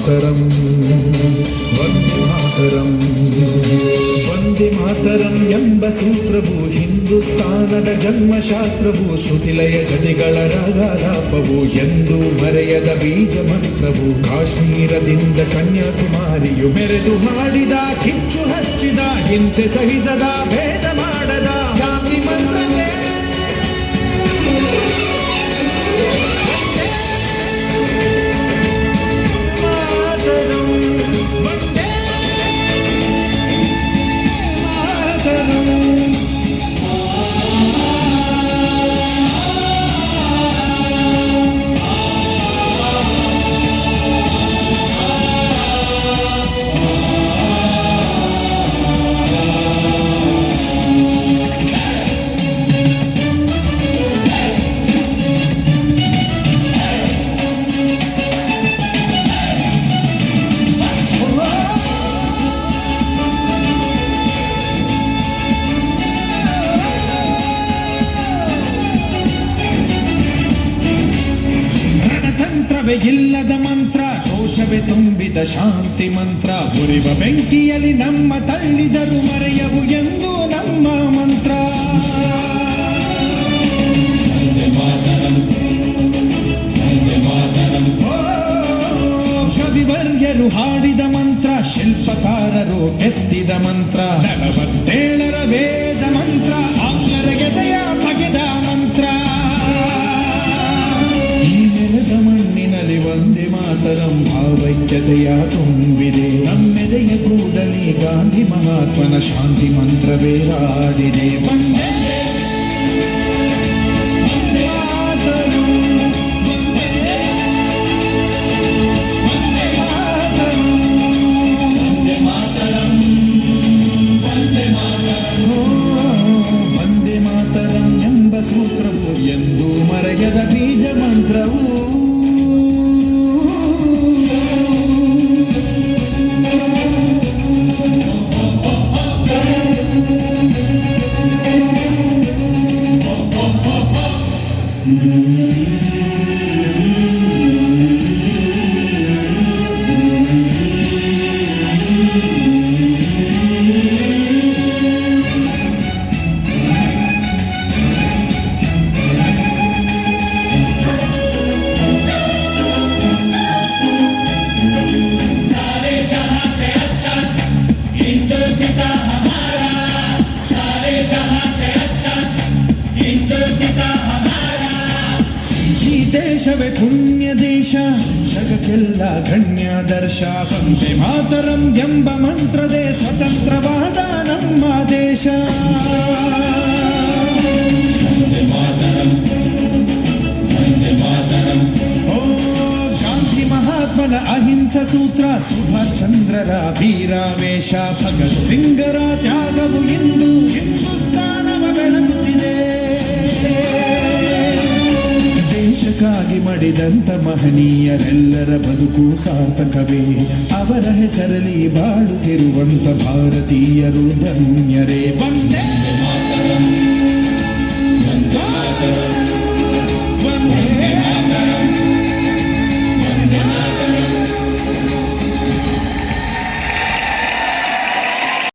ಮಾತರಂ ವಂದೇ ಮಾತರಂ ವಂದೇ ಮಾತರಂ ಎಂಬ ಸೂತ್ರವು ಹಿಂದೂಸ್ತಾನದ ಜನ್ಮಶಾಸ್ತ್ರವು ಶ್ರುತಿಲಯ ಜತಿಗಳ ರಾಗಾಲಾಪವು ಎಂದು ಮರೆಯದ ಬೀಜ ಮಂತ್ರವು ಕಾಶ್ಮೀರದಿಂದ ಕನ್ಯಾಕುಮಾರಿಯು ಮೆರೆದು ಹಾಡಿದ ಕಿಚ್ಚು ಹಚ್ಚಿದ ಹಿಂಸೆ ಸಹಿಸದ ಭೇದ ಮಾಡದ ಗಾಂಧಿ ಮಂತ್ರವೇ ಇಲ್ಲದ ಮಂತ್ರ ದೋಷವೇ ತುಂಬಿದ ಶಾಂತಿ ಮಂತ್ರ ಉರಿವ ಬೆಂಕಿಯಲ್ಲಿ ನಮ್ಮ ತಳ್ಳಿದರು ಮರೆಯವು ಎಂದು ನಮ್ಮ ಮಂತ್ರ ಕವಿವರ್ಯರು ಹಾಡಿದ ಮಂತ್ರ ಶಿಲ್ಪಕಾರರು ಕೆತ್ತಿದ ಮಂತ್ರ 47ರ ವೇದ ಮಂತ್ರ ಆಂಗ್ಲರ ಗೆದೆಯ ಬಗೆದ ಮಂತ್ರ ಮಣ್ಣಿನಲ್ಲಿ ವಂದೇ ಮಾತರಂ ಭಾವೈಕ್ಯತೆಯ ತುಂಬಿದೆ ನಮ್ಮೆದೆಯ ಕೂಡಲಿ ಗಾಂಧಿ ಮಹಾತ್ಮನ ಶಾಂತಿ ಮಂತ್ರವೇ ಹಾಡಿದೆ ವಂದೇ ಮಾತರಂ ಎಂಬ ಸೂತ್ರವು ಎಂದು ಮರೆಯದ ಬೀಜ ಮಂತ್ರವು ದೇಶವೇ ಪುಣ್ಯ ದೇಶ ಜಗಕ್ಕೆಲ್ಲ ಗಣ್ಯಾದರ್ಶ ವಂದೇ ಮಾತರಂ ಎಂಬ ಮಂತ್ರದೇ ಸ್ವತಂತ್ರವಾದ ನಮ್ಮ ದೇಶ ಓ ಗಾಂಧಿ ಮಹಾತ್ಮನ ಅಹಿಂಸಾ ಸೂತ್ರ ಸುಭಾಷ್ ಚಂದ್ರರ ವೀರಾವೇಶ ಭಗತ್ ಸಿಂಗರ ತ್ಯಾಗವು ಇಂದು ಹಿಂದೂಸ್ತಾನವ ಬೆಳಗುತ್ತಿದೆ ದೇಶಕ್ಕಾಗಿ ಮಡಿದಂತ ಮಹನೀಯರೆಲ್ಲರ ಬದುಕು ಸಾರ್ಥಕವೇ ಅವರ ಹೆಸರಲ್ಲಿ ಬಾಳುತ್ತಿರುವಂತ ಭಾರತೀಯರು ಧನ್ಯರೇ ವಂದೇ ಮಾತರಂ ವಂದೇ ಮಾತರಂ